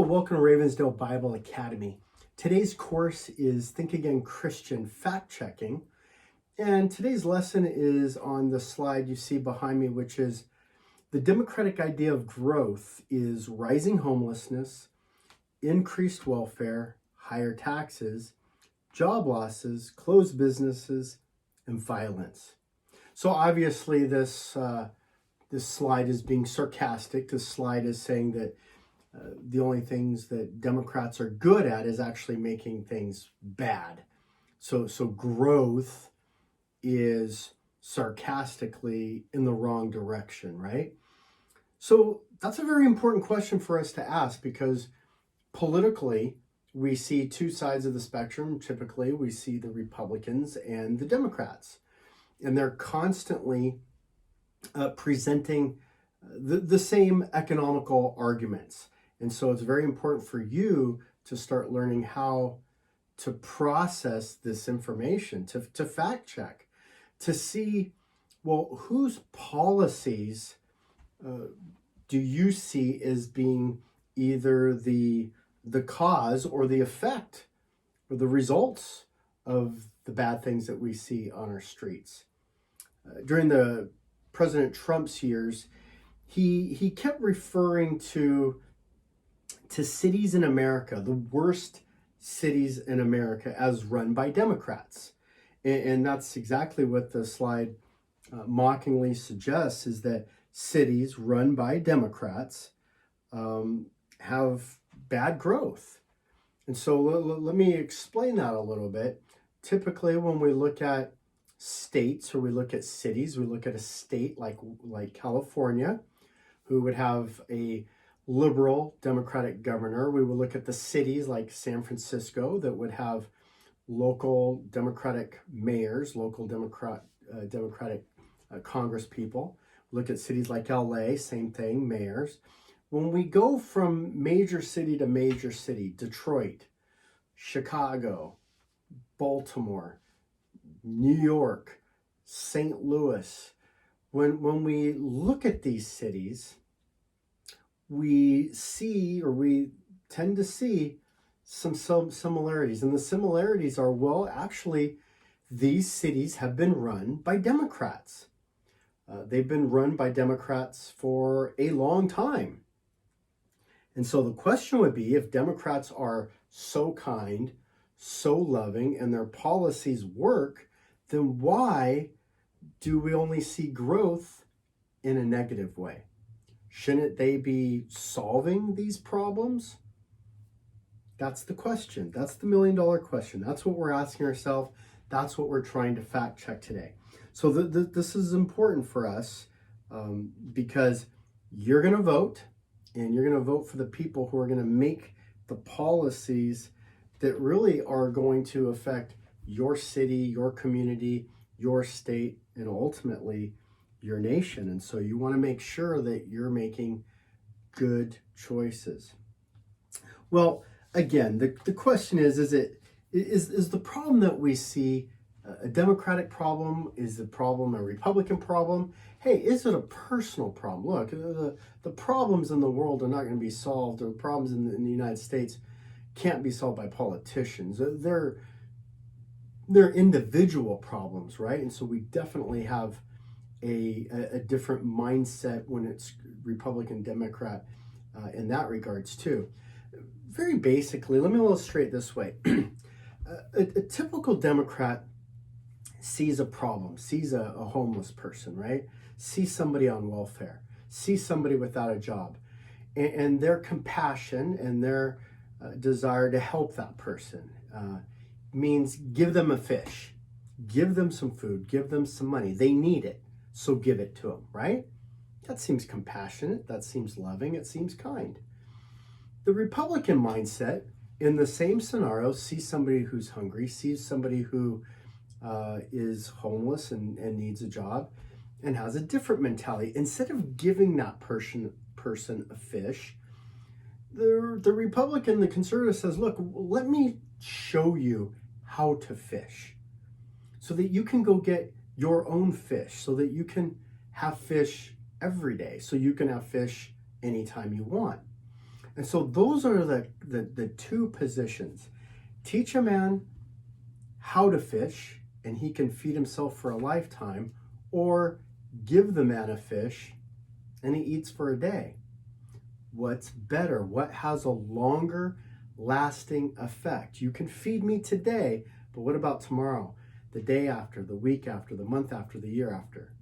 welcome to Ravensdale Bible Academy. Today's course is Think Again Christian Fact Checking. And today's lesson is on the slide you see behind me, which is the democratic idea of growth is rising homelessness, increased welfare, higher taxes, job losses, closed businesses, and violence. So obviously this slide is being sarcastic. This slide is saying that the only things that Democrats are good at is actually making things bad. So growth is sarcastically in the wrong direction, right? So that's a very important question for us to ask, because politically we see two sides of the spectrum. Typically we see the Republicans and the Democrats, and they're constantly presenting the same economical arguments. And so it's very important for you to start learning how to process this information, to fact check, to see, well, whose policies do you see as being either the cause or the effect or the results of the bad things that we see on our streets. During the President Trump's years, he kept referring to cities in America, the worst cities in America, as run by Democrats. And that's exactly what the slide mockingly suggests, is that cities run by Democrats have bad growth. And so let me explain that a little bit. Typically, when we look at states or we look at cities, we look at a state like California, who would have a liberal Democratic governor. We would look at the cities like San Francisco that would have local Democratic mayors, local Democratic Congress people. Look at cities like LA, same thing, mayors. When we go from major city to major city, Detroit, Chicago, Baltimore, New York, St. Louis, when we look at these cities, we see, or we tend to see, some similarities. And the similarities are, well, actually, these cities have been run by Democrats. They've been run by Democrats for a long time. And so the question would be, if Democrats are so kind, so loving, and their policies work, then why do we only see growth in a negative way? Shouldn't they be solving these problems? That's the question. That's the million-dollar question. That's what we're asking ourselves. That's what we're trying to fact check today. So this is important for us because you're going to vote, and you're going to vote for the people who are going to make the policies that really are going to affect your city, your community, your state, and ultimately your nation. And so you want to make sure that you're making good choices. Well, again, the question is the problem that we see a Democratic problem? Is the problem a Republican problem? Hey, is it a personal problem? Look, the problems in the world are not going to be solved, or problems in the United States can't be solved by politicians. They're individual problems, right? And so we definitely have a different mindset when it's Republican, Democrat in that regards too. Very basically, let me illustrate this way. A typical Democrat sees a problem, sees a homeless person, right? Sees somebody on welfare, sees somebody without a job, and their compassion and their desire to help that person means give them a fish, give them some food, give them some money. They need it, so give it to them, right? That seems compassionate, that seems loving, it seems kind. The Republican mindset in the same scenario sees somebody who's hungry, sees somebody who is homeless and needs a job, and has a different mentality. Instead of giving that person a fish, the Republican, the conservative says, look, let me show you how to fish so that you can go get your own fish, so that you can have fish every day, so you can have fish anytime you want. And so those are the two positions. Teach a man how to fish, and he can feed himself for a lifetime, or give the man a fish, and he eats for a day. What's better? What has a longer lasting effect? You can feed me today, but what about tomorrow? The day after, the week after, the month after, the year after?